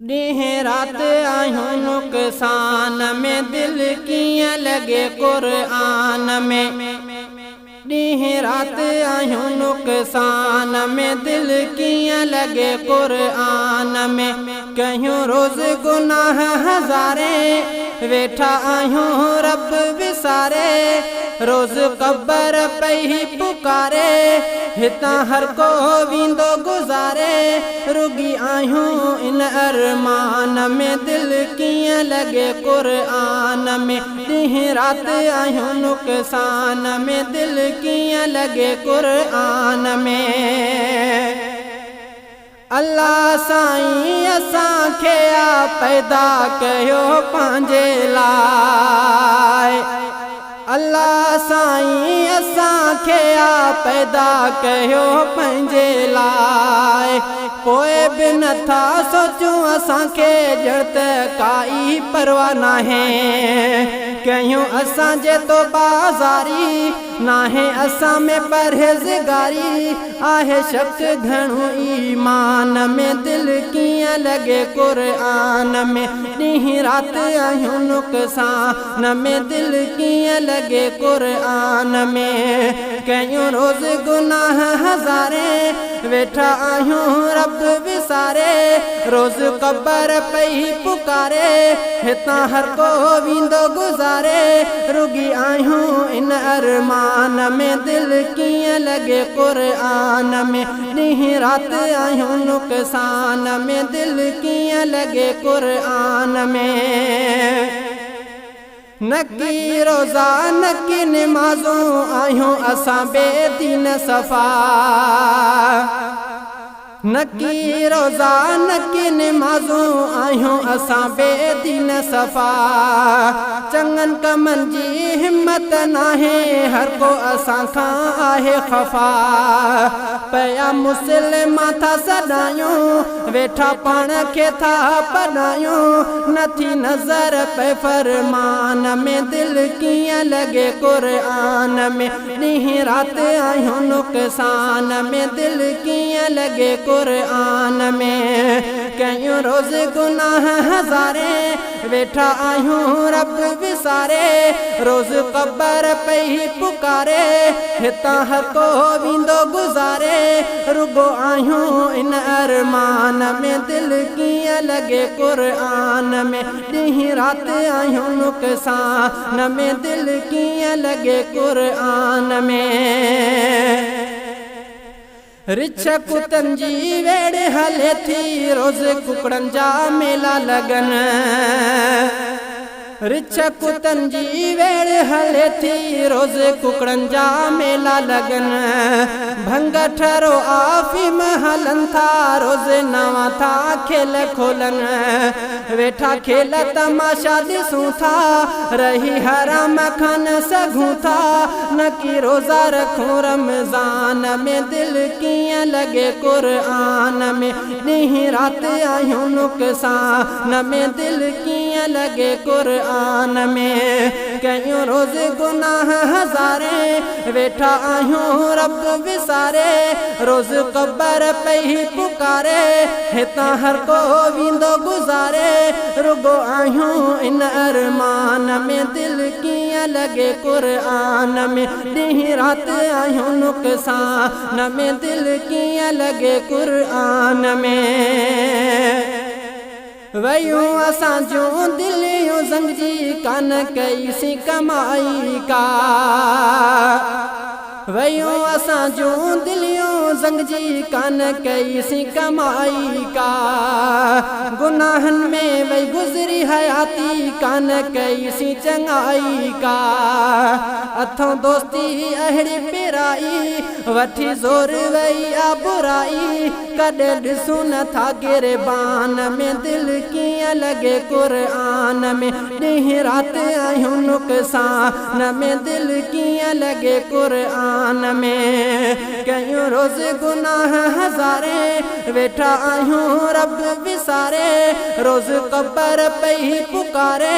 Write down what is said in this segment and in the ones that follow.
ॾींहुं राति आहियूं नुक़सान में दिल कीअं लॻे क़ुरान में। ॾींहुं राति आहियूं नुक़सान में दिल कीअं लॻे क़ुरान में। कयूं रोज़ गुनाह हज़ारे वेठा आहियूं रब विसारे। रोज़ क़बर पई पुकारे हितां हर को वींदो गुज़ारे। रुगी आहियूं इन अरमान में दिल कीअं लॻे क़ुरान में। ॾींहुं राति आहियूं नुक़सान में दिल कीअं लॻे क़ुरान में। अल्लाह साईं असांखे आ पैदा कयो पंहिंजे लाइ। अल्लाह साईं असांखे आ पैदा कयो पंहिंजे लाइ। पोइ बि नथा सोचूं असांखे ॼण त काई परवाह नाहे। कयूं असांजे तो बाज़ारी नाहे असां में परहेज़गारी। आहे शक घणो ईमान में दिल कीअं लॻे क़ुरान में। ॾींहुं राति आहियूं नुक़सान में दिल कीअं लॻे क़ुरान में। कयूं रोज़ गुनाह हज़ारे वेठा आहियूं रब विसारे। रोज़ क़बर पई पुकारे हितां हर को वींदो गुज़ारे। रुगी आहियूं इन अरमान में दिल कीअं लॻे क़ुरान में। ॾींहुं राति आहियूं नुक़सान में दिल कीअं लॻे क़ुरान में। नकी रोज़ा नकी निमाज़ूं आहियूं असां बेदीन सफ़ा। नकी रोज़ा नकी निमाज़ूं आहियूं असां बेदीन सफ़ा। चङनि कमनि जी हिम्मत नाहे हर को असां खां आहे ख़फ़ा। पया मुस्लिमा था सॾायूं वेठा पाण खे था पढ़ायूं। नथी नज़र पे फरमान में दिल कीअं लॻे क़ुरान में। ॾींहुं राति आहियूं नुक़सान में दिल कीअं लॻे क़ुरान में। कयूं रोज़ गुनाह हज़ारे वेठा आहियूं रब विसारे। रोज़ क़बर पई पुकारे हितां हर को वींदो गुज़ारे। रुगो आहियूं इन अरमान में दिल कीअं लॻे क़ुरान में। ॾींहुं राति आहियूं नुक़सान में दिल कीअं लॻे क़ुरान में। रिछ कुतनि जी वेड़ हले थी रोज़ कुकड़नि जा मेला लगन। रिछ कुतनि जी वेड़ हले थी रोज़ कुकड़नि जा मेला लगन। भंग ठरो आफ़ीम हलन था रोज़ नवां था खेल खोलन। वेठा खेल तमाशा ॾिसूं था रही हराम खान सघूं था। नकी रोज़ा रखूं रमज़ान में दिल कीअं लॻे क़ुरान में। ॾींहुं राति आहियूं नुक़सान में दिल कीअं लॻे क़ुरान में। कयूं रोज़ गुनाह हज़ारे वेठा आहियूं रब विसारे। रोज़ क़बर पई पुकारे हितां हर को वींदो गुज़ारे। रुगो आहियूं इन अरमान में दिल कीअं लॻे क़ुरान में। ॾींहुं राति आहियूं नुक़सान में दिल कीअं लॻे क़ुरान में। वयूं असां जूं दिलियूं ज़ंग जी कान कईसीं कमाई का। वयूं असां जूं दिलियूं ज़ंग जी कान कईसीं कमाई का। गुनाहनि में वही गुज़री हयाती कान कईसीं चङाई का। अथों दोस्ती अहिड़ी पिराई वठी ज़ोर वई आ बुराई। कॾहिं ॾिसूं नथा गिरबान में दिल कीअं लॻे क़ुरान में। ॾींहुं राति आहियूं नुक़सान में दिल कीअं लॻे क़ुरान में। कयूं रोज़ गुनाह हज़ारे वेठा आहियूं रब विसारे। रोज़ क़बर पई पई पुकारे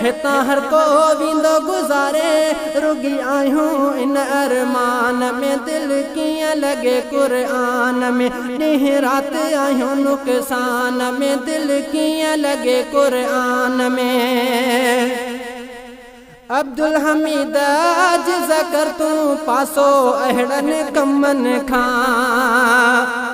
हिता हर को विंदो गुजारे रुगी आयूं इन अरमान में दिल किया लगे कुरान में ॾींह रात आयूं नुकसान में दिल किया लगे कुरान में अब्दुल हमीद आजिज़ कर तू पासो अहड़न कमन खां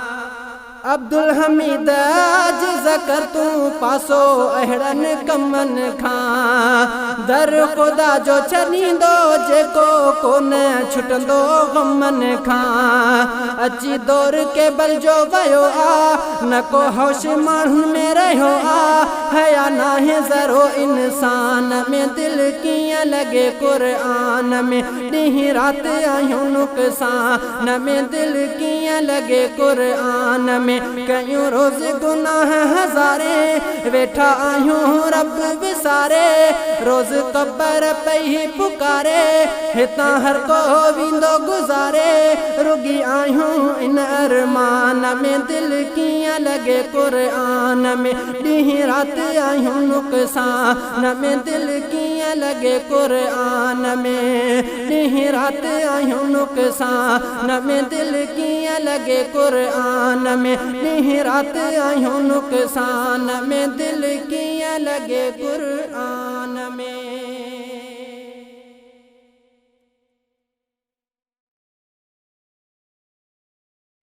अब्दुल हमीद आजिज़ कर तू पासो अहड़न कमन खां दर खुदा जो छॾींदो जेको कोन छुटंदो गमन खां अची दौर के बल जो वयो आ न को होश माण्हुनि में रहियो आ हया नाहे ज़रो इंसान में दिल कीअं लॻे कुरान में ॾींहुं राति आहियूं नुक़सान में दिल कीअं लॻे कुरान में कयूं रोज़ गुनाह हज़ारे वेठा आहियूं रब विसारे रोज़ क़बर पई पुकारे हितां हर को विंदो गुज़ारे रुगी आहियूं इन अरमान में दिल कीअं लॻे कुरान में ॾींहुं राति आहियूं नुक़सान में दिल कीअं लॻे कुरान में ॾींहुं राति आहियूं नुक़सान में दिल कीअं लॻे कुरान में ॾींहुं राति आहियूं नुक़सान में दिल कीअं लॻे कुरान में।